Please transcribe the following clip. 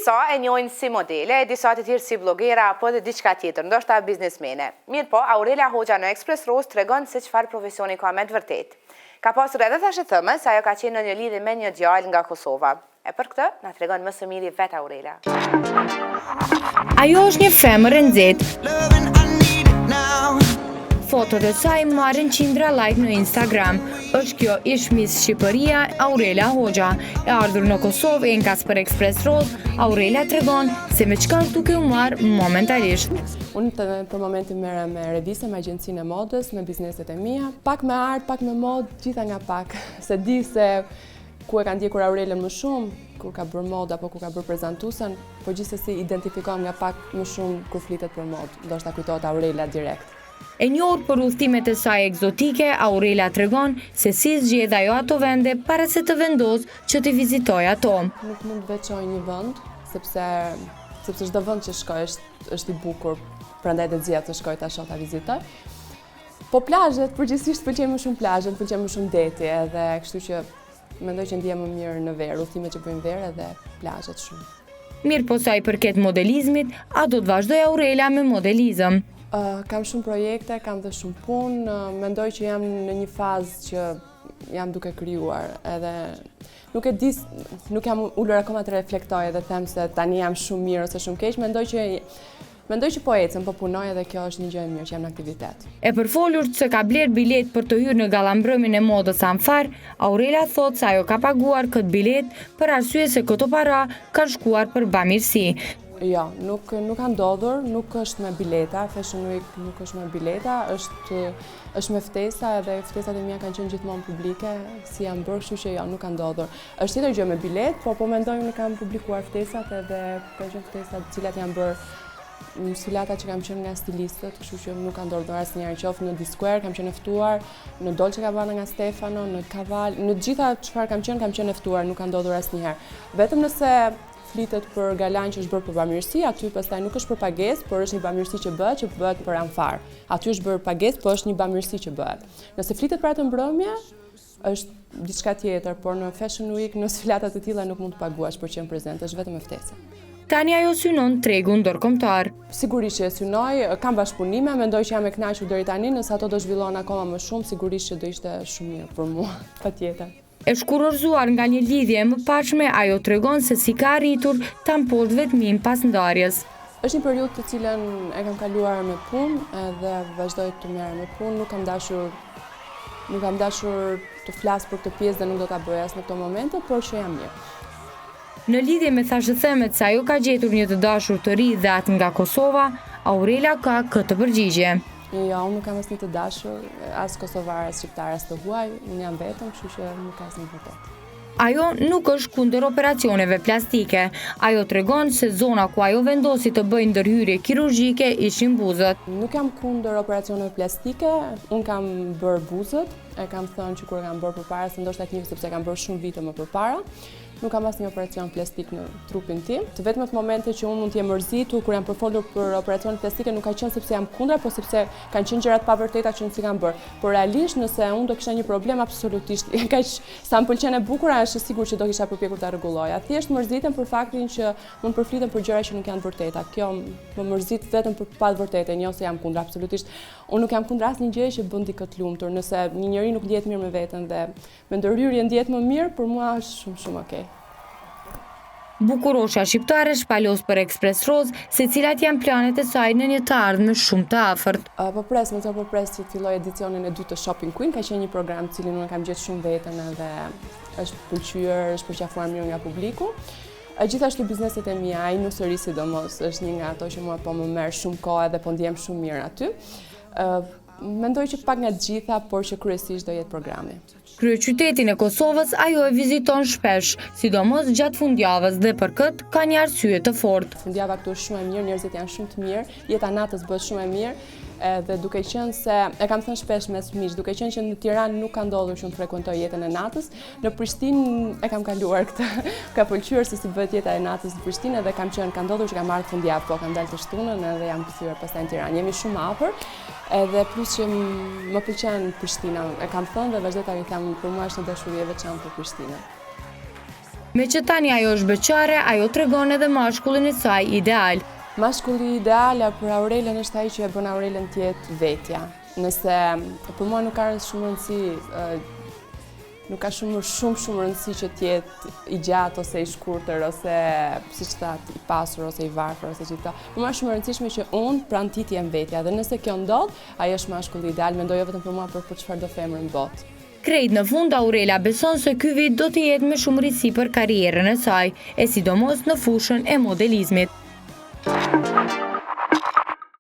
Disa e njohin si modele, disa të tjerë si blogera apo dhe diçka tjetër, ndoshta biznesmene. Mirë po, Aurelia Hoxha në Express Rose tregon se çfarë profesioni ka me të vërtet. Ka pasur edhe thashë thëmë se ajo ka qenë në një lidhje me një djalë nga Kosova. E për këtë, na tregon më së miri vetë Aurelia. Ajo është një femër e nxehtë. Fotot e saj marrin qindra like në Instagram. Është kjo ish Miss Shqipëria, Aurelia Hoxha. E ardhur në Kosovë, enkas për Express Rose, Aurelia tregon se me çka është duke u marrë momentalisht. Unë për momentin merrem me reviste, me agjencinë e modës, me bizneset e mia, pak me art, pak me modë, gjitha nga pak. Se di se ku e ka ndjekur Aurelën më shumë, kur ka bërë modë apo kur ka bërë prezantuesen, po gjithsesi identifikohem nga pak më shumë kur flitet për modë. Ndoshta kujtohet Aurelia direkt. E njohur për udhëtimet e saj egzotike, Aurelia tregon se si zgjedh ajo ato vende para se të vendosë që të vizitojë ato. Nuk mund të veçoj një vend, sepse çdo vend që shkoj është i bukur, prandaj do të zgjedh të shkoj ta shoh, ta vizitoj. Po plazhet, përgjithsisht pëlqejnë më shumë plazhet, pëlqejnë më shumë deti, edhe kështu që mendoj që ndihem më mirë në verë, udhëtimet që bëjmë verë edhe plazhet shumë. Mirë po sa i përket modelizmit, a do të vazhdoj Aurelia me modelizëm? Kam shumë projekte, kam dhe shumë punë, mendoj që jam në një fazë që jam duke krijuar, edhe nuk jam ulur akoma të reflektoj edhe them se tani jam shumë mirë ose shumë keq, mendoj që po ecem, po punoj edhe kjo është një gjë e mirë që jam në aktivitet. E përfolur se ka bler bilet për të hyrë në gallambrëmin e modës Amfar, Aurelia thot se ajo ka paguar këtë bilet për arsye se këto para kanë shkuar për bamirësi. Jo, nuk ka ndodhur, nuk është me bileta, Fashion Week nuk është me bileta, është me ftesa edhe ftesat e mia kanë qenë gjithmonë publike, si janë bërë, kështu që jo, nuk ka ndodhur. Është tjetër gjë me bilet, po mendoj unë kam publikuar ftesat edhe kanë qenë ftesat të cilat janë bërë sfilata që kam qenë nga stilistët, kështu që nuk ka ndodhur asnjëherë, qoftë në D-Square, kam qenë e ftuar, në Dolce Gabbana nga Stefano, në Caval, në gjitha çfarë kam qenë e ftuar, nuk ka ndodhur asnjëherë. Vetëm nëse flitet për galan që është bërë për bamirësi, aty pastaj nuk është për pagesë, por është një bamirësi që bëhet për Amfar. Aty është bërë pagesë, por është një bamirësi që bëhet. Nëse flitet për atë mbrëmje, është diçka tjetër, por në Fashion Week, në sfilata të tilla nuk mund të paguash për qenë prezente, është vetëm me ftesë. Tani ajo synon tregun ndërkombëtar. Sigurisht që e synoj, kam bashkëpunime, mendoj që jam e kënaqur deri tani, nëse ato do zhvillohen akoma më shumë, sigurisht që do ishte shumë mirë për mua, patjetër. E shkurorzuar nga një lidhje e mëparshme, ajo tregon se si ka arritur ta mposhtë vetmin pas ndarjes. Është një periudhë të cilën e kam kaluar me punë edhe vazhdoj të merrem me punë, nuk kam dashur të flas për këtë pjesë dhe nuk do ta bëj as në këto momente, por që jam mirë. Në lidhje me thashëthemet se ajo ka gjetur një të dashur të ri dhe atë nga Kosova, Aurelia ka këtë përgjigje. Jo, unë nuk kam asnjë të dashur, as kosovare, as shqiptare, as të huaj, unë jam vetëm, kështu që nuk ka asnjë vërtet. Ajo nuk është kundër operacioneve plastike. Ajo tregon se zona ku ajo vendosi të bëjë ndërhyrje kirurgjike ishin buzët. Nuk jam kundër operacioneve plastike, unë kam bërë buzët, e kam thënë që kur kam bërë përpara, se ndoshta keni sepse kam bërë shumë vite më përpara. Nuk kam asnjë operacion plastik në trupin tim. Të vetmet momente që unë mund të jem mërzitur kur jam përfolur për operacione plastike nuk ka qenë sepse jam kundër, por sepse kanë qenë gjëra të pavërteta që unë si kam bërë. Por realisht nëse unë do kisha një problem absolutisht, kaq sa më pëlqen e bukura, është sigurt që do kisha përpjekur ta rregulloja. Thjesht mërzitem për faktin që mund përflitem për gjëra që nuk janë vërteta. Kjo më mërzit vetëm për pa të vërtetë, jo se jam kundër absolutisht. Unë nuk jam kundër asnjë gjë që bën dikë të lumtur. Nëse një njeri nuk ndihet mirë me veten dhe me ndërhyrje ndihet më mirë, për mua është shumë okay. Bukurosha shqiptare shpalos për Express Rose se cilat janë planet e saj në një të ardhme shumë të afërt. Po pres që të filloj edicionin e 2 të Shopping Queen, ka qenë një program cilin unë kam gjetur shumë veten edhe është pëlqyer, është përqafuar mirë nga publiku. Gjithashtu bizneset e mia, ai nusëri sidomos, është një nga ato që mua po më merr shumë kohë dhe po ndihem shumë mirë aty. Mendoj që pak nga të gjitha, por që kryesisht do jetë programi. Kryeqytetin e Kosovës ajo e viziton shpesh, sidomos gjatë fundjavës dhe për këtë ka një arsye të fortë. Fundjava këtu është shumë e mirë, njerëzit janë shumë të mirë, jeta natës bëhet shumë e mirë, dhe duke qenë se, e kam thënë shpesh mes fëmijësh, duke qenë që në Tiranë nuk ka ndodhur që unë frekuentoj jetën e natës, në Prishtinë e kam kaluar këtë, ka pëlqyer se si bëhet jeta e natës në Prishtinë dhe ka ndodhur që kam marrë fundjavë, po kam dalë të shtunën edhe jam kthyer pastaj në Tiranë. Jemi shumë afër, edhe plus që më pëlqen Prishtina, e kam thënë dhe vazhdoj ta them, për mua është një dashuri e veçantë për Prishtinën. Me që tani ajo është beqare, ajo tregon edhe mashkullin e saj ideal. Mashkulli ideal për Aurelën është ai që e bën Aurelën të jetë vetja. Nëse për mua nuk ka shumë rëndësi, nuk ka shumë rëndësi që të jetë i gjatë ose i shkurtër ose siç thatë i pasur ose i varfër ose gjithë. Për mua është shumë e rëndësishme që unë pranë tij të jem vetja dhe nëse kjo ndodh, ai është mashkulli ideal, mendoj jo vetëm për mua, por për çfarë do femër në botë. Krejt në fund, Aurela beson se ky vit do të jetë me shumë risi për karrierën e saj, e sidomos në fushën e modelizmit.